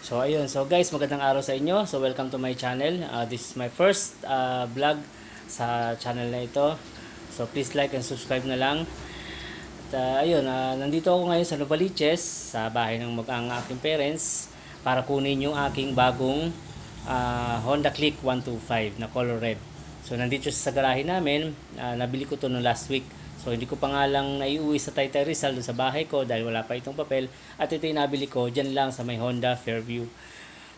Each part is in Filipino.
So ayun, so guys, magandang araw sa inyo. So welcome to my channel. This is my first vlog sa channel na ito. So please like and subscribe na lang. At ayun, nandito ako ngayon sa Novaliches, sa bahay ng ang aking parents para kunin yung aking bagong Honda Click 125 na color red. So nandito siya sa garahe namin. Nabili ko to no last week. So hindi ko pa nga lang naiuwi sa Taytay Rizal doon sa bahay ko dahil wala pa itong papel. At ito yung nabili ko dyan lang sa may Honda Fairview.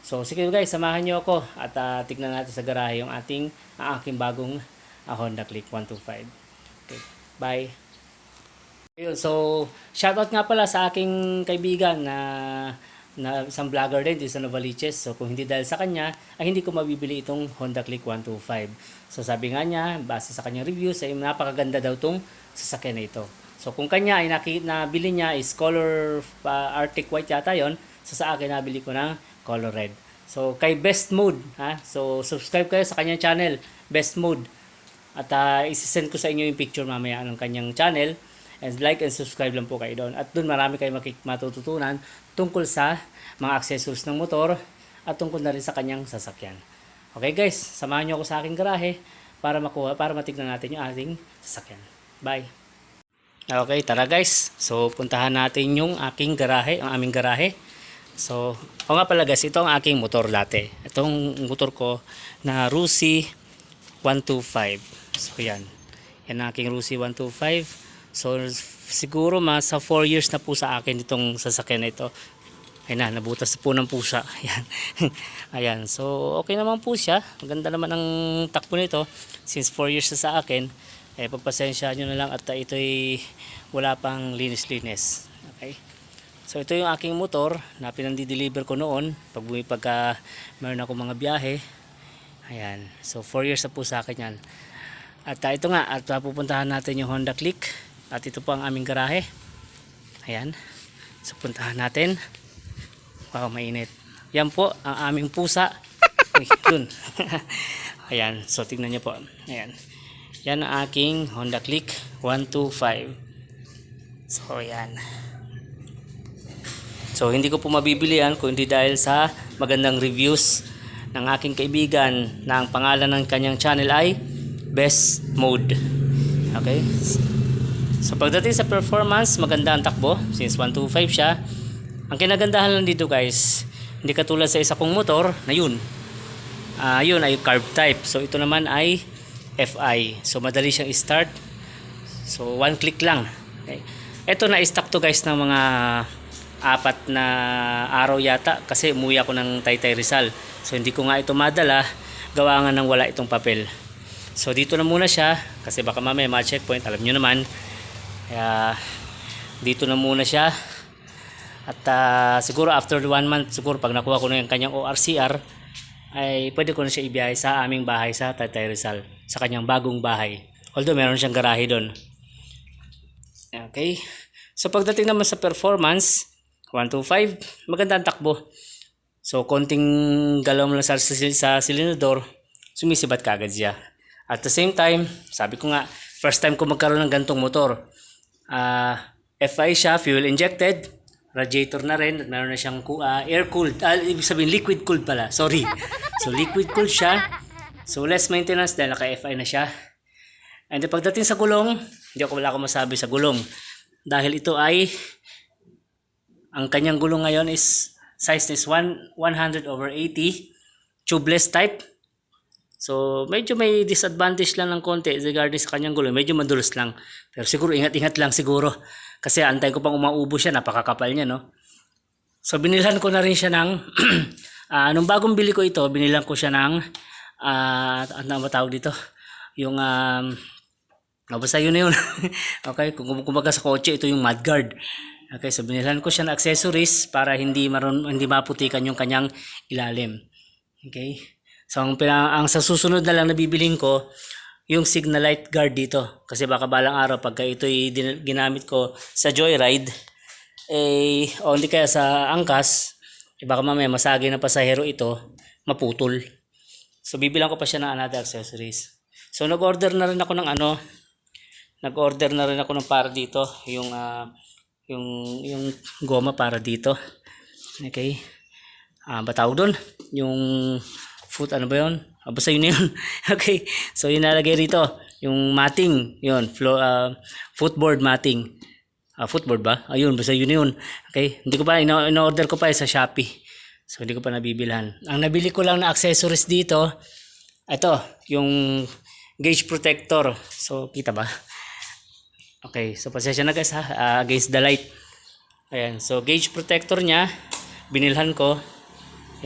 So sige guys, samahan nyo ako at tignan natin sa garahe yung aking bagong Honda Click 125. Okay, bye. Ayun, so shoutout nga pala sa aking kaibigan na isang vlogger din dito sa Novaliches. So kung hindi dahil sa kanya, ay hindi ko mabibili itong Honda Click 125. So sabi nga niya, base sa kanyang reviews, ay napakaganda daw itong sasakyan na ito. So kung kanya ay nabili niya is color Arctic White yata yon. So sa akin nabili ko ng color red. So kay Best Mode, ha? So subscribe kayo sa kanyang channel, Best Mode. At isi-send ko sa inyo yung picture mamaya ng kanyang channel. And like and subscribe lang po kayo doon. At doon marami kayong matututunan tungkol sa mga accessories ng motor at tungkol na rin sa kanyang sasakyan. Okay guys, samahan nyo ako sa aking garahe para matignan natin yung ating sasakyan. Bye! Okay, tara guys. So puntahan natin yung aking garahe, ang aming garahe. So, o nga pala guys, ito ang aking motor dati. Itong motor ko na Rusi 125. So yan. Yan ang aking Rusi 125. So siguro sa 4 years na po sa akin itong sasakyan na ito. Ayun na, nabutas po ng pusa. Ayan. Ayan. So okay naman po siya. Maganda naman ang takbo nito. Since 4 years na sa akin, pagpasensya nyo na lang at ito'y wala pang linis-linis. Okay. So ito yung aking motor na pinandi-deliver ko noon pagka meron ako mga biyahe. Ayan. So 4 years na po sa akin yan. At ito nga, at pupuntahan natin yung Honda Click. At ito po ang aming garahe. Ayan. So puntahan natin. Wow, mainit. Yan po ang aming pusa. Uy, dun. Ayan. So tingnan nyo po. Ayan. Yan ang aking Honda Click 125. So ayan. So hindi ko po mabibili yan kung hindi dahil sa magandang reviews ng aking kaibigan na ang pangalan ng kanyang channel ay Best Mode. Okay. So pagdating sa performance, maganda ang takbo since 125 siya. Ang kinagandahan lang dito guys, hindi katulad sa isa kong motor na yun ay carb type. So ito naman ay FI. So madali siyang i-start. So one click lang. Okay. Ito na i-stock to guys ng mga 4 na araw yata kasi umuwi ako ng Taytay Rizal. So hindi ko nga ito madala, gawa nga ng wala itong papel. So dito na muna siya kasi baka mamaya ma-checkpoint, alam nyo naman. Kaya dito na muna siya. At siguro after 1 month, siguro pag nakuha ko na yung kanyang ORCR, ay pwede ko na siya ibiyahe sa aming bahay sa Taytay Rizal, sa kanyang bagong bahay. Although meron siyang garahe doon. Okay. So pagdating naman sa performance, 125, maganda ang takbo. So konting galaw mo lang sa silindador, sumisibat kaagad siya. At the same time, sabi ko nga, first time ko magkaroon ng gantong motor. FI siya, fuel injected, radiator na rin, at meron na siyang air cooled, ibig sabihin liquid cooled pala, sorry. So liquid cooled siya, so less maintenance dahil naka FI na siya. And pagdating sa gulong, wala akong masabi sa gulong dahil ito ay ang kanyang gulong ngayon is size is 100/80 tubeless type. So medyo may disadvantage lang ng konti regarding sa kanyang gulong, medyo madulas lang. Pero siguro ingat-ingat lang siguro kasi antay ko pang umaubo siya, napakakapal niya, no. So binilhan ko na rin siya ng nung bagong bili ko ito, binilhan ko siya ng ano matawag dito? Yung basta yun na yun. Okay, kung kumbaga sa kotse, ito yung mudguard. Okay, so binilhan ko siya ng accessories para hindi maputikan yung kanyang ilalim. Okay. So ang sa susunod na lang na bibilhin ko yung signal light guard dito kasi baka balang araw pagka ito'y ginamit ko sa joyride o hindi kaya sa angkas, baka mamaya masagi na pasahero ito, maputol. So bibilang ko pa siya ng another accessories. So nag-order na rin ako ng para dito, yung goma para dito. Okay. ba tawag doon? Yung foot, ano ba yun? Basta yun na yun. Okay, so yun nalagay rito. Yung matting, yun, footboard matting. Footboard ba? Ayun, basta yun yun. Okay, hindi ko pa, in-order ko pa sa Shopee. So hindi ko pa nabibilhan. Ang nabili ko lang na accessories dito, ito, yung gauge protector. So kita ba? Okay, so pasensya na guys ha, against the light. Ayan, so gauge protector niya, binilhan ko.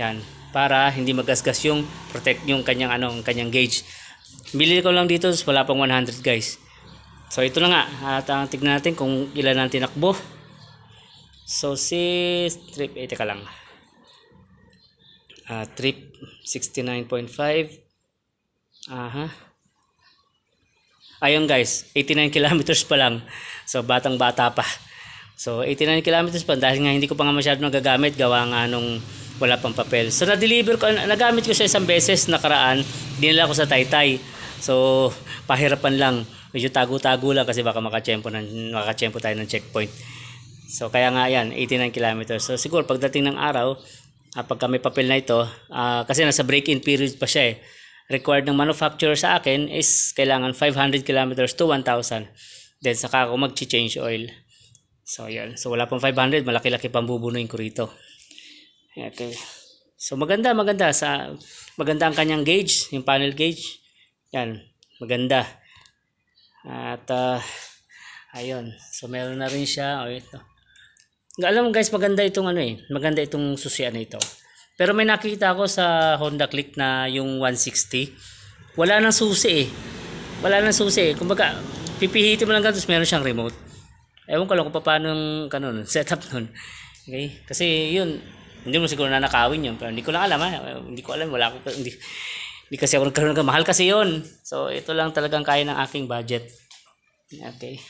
Yan, para hindi magasgas yung protect yung kanyang kanyang gauge. Bili ko lang dito, wala pang 100 guys. So ito na nga, at tignan natin kung ilan ang tinakbo. So si trip, teka lang. Trip 69.5. Ayun guys, 89 kilometers pa lang. So batang bata pa. So 89 kilometers pa dahil nga hindi ko pa nga masyado nagagamit gawa nga nung wala pang papel. So na-deliver ko, nagamit ko siya isang beses nakaraan, dinala ko sa Taytay. So pahirapan lang, medyo tago-tago lang kasi baka makachempo tayo ng checkpoint. So kaya nga yan, 89 kilometers. So siguro pagdating ng araw, pagka may papel na ito, kasi nasa break-in period pa siya required ng manufacturer sa akin is kailangan 500 kilometers to 1,000. Then saka ako mag-change oil. So yan. So wala pang 500, malaki-laki pang bubunuin ko rito. Okay. So maganda ang kanyang gauge, yung panel gauge. Yan, maganda. At ayun. So meron na rin siya. Ito. Alam mo guys, maganda maganda itong susian na ito. Pero may nakita ako sa Honda Click na yung 160. Wala nang susi Kumbaga, pipihitin mo lang ganito, meron siyang remote. Ewan ko lang kung paano yung setup nun. Okay? Kasi yun, hindi mo siguro nanakawin yun. Pero hindi ko lang alam Hindi ko alam, hindi kasi ako nagkaroon ng mahal kasi yun. So ito lang talagang kaya ng aking budget. Okay.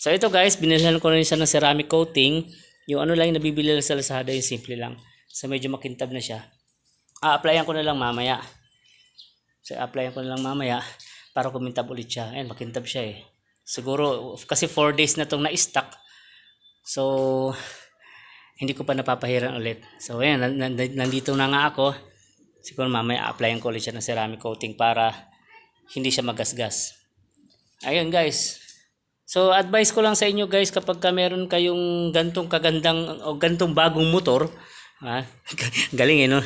So ito guys, binilhan ko rin siya ng ceramic coating. Yung lang yung nabibili lang sa Lazada, yung simple lang. So medyo makintab na siya. A-applyan ko na lang mamaya. Para kumintab ulit siya. Ayan, makintab siya Siguro kasi 4 days na tong na-stock. So hindi ko pa napapahiran ulit. So ayan, nandito na nga ako. Siguro mamaya applyan ko ulit siya ng ceramic coating para hindi siya magasgas. Ayun guys. So advice ko lang sa inyo guys, kapag meron kayong gantong kagandang o gantong bagong motor, galing no?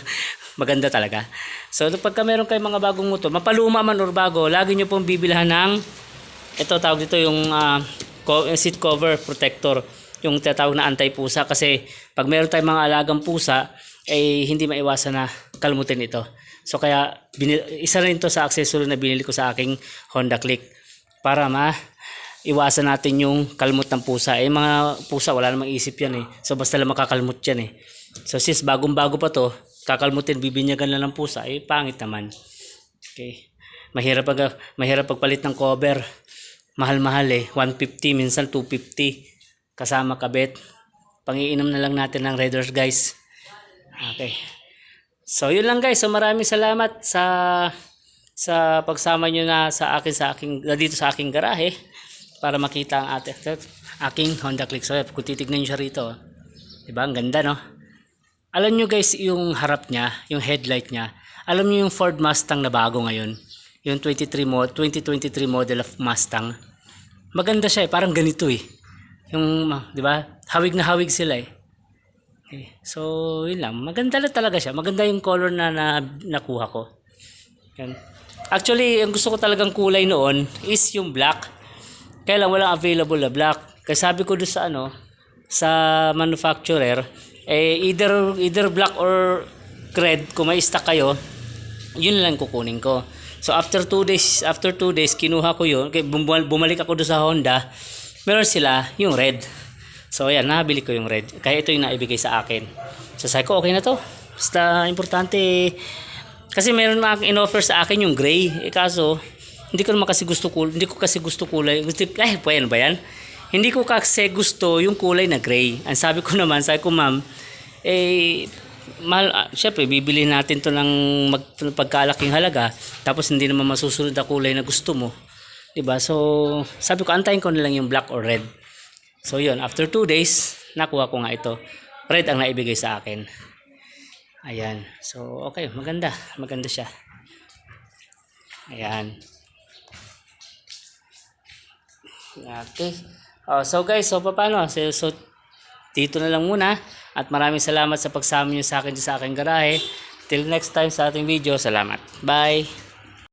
Maganda talaga. So pagka meron kayong mga bagong motor, mapaluma man or bago, lagi nyo pong bibilhan ng ito, tawag dito yung seat cover protector, yung tinatawag na anti-pusa. Kasi pag meron tayong mga alagang pusa, hindi maiwasan na kalmutin ito. So kaya isa rin ito sa accessory na binili ko sa aking Honda Click para iwasan natin yung kalmot ng pusa. Mga pusa wala namang isip yan So basta lang makakalmot yan So since bagong-bago pa to, kakalmutin, bibinyagan lang ng pusa, pangit naman. Okay. Mahirap pagpalit ng cover. Mahal-mahal 150, minsan 250. Kasama kabit. Pangiinom na lang natin ng Raiders guys. Okay. So yun lang guys. So maraming salamat sa pagsama nyo na dito sa aking garahe para makita ang aking Honda Click. So kung titignan nyo siya rito, diba? Ang ganda no? Alam nyo guys, yung harap niya, yung headlight niya, alam nyo yung Ford Mustang na bago ngayon, yung 2023 model of Mustang, maganda siya parang ganito yung, di ba, hawig na hawig sila Okay. So yun lang, maganda lang talaga siya, maganda yung color na nakuha ko. Yan. Actually, ang gusto ko talagang kulay noon is yung black, kaya lang walang available na black. Kaya sabi ko doon sa manufacturer, either black or red, kung may stock kayo, yun lang kukunin ko. So after 2 days kinuha ko yun, bumalik ako doon sa Honda, meron sila yung red. So ayan, nabili ko yung red, kaya ito yung naibigay sa akin. So sabi ko, okay na to, basta importante, kasi meron na in-offer sa akin yung gray, kaso hindi ko kasi gusto kulay. Pwede ba yan? Hindi ko kasi gusto yung kulay na gray. Ang sabi ko, ma'am, mahal, syempre bibili natin to ng pagkalaking halaga, tapos hindi naman masusunod na kulay na gusto mo, diba? So sabi ko, antayin ko na lang yung black or red. So yun, after 2 days nakuha ko nga ito, red ang naibigay sa akin. Ayan. So, okay. Maganda. Maganda siya. Ayan. Okay. So guys, so paano? So dito na lang muna. At maraming salamat sa pagsama niyo sa akin sa aking garahe. Till next time sa ating video. Salamat. Bye.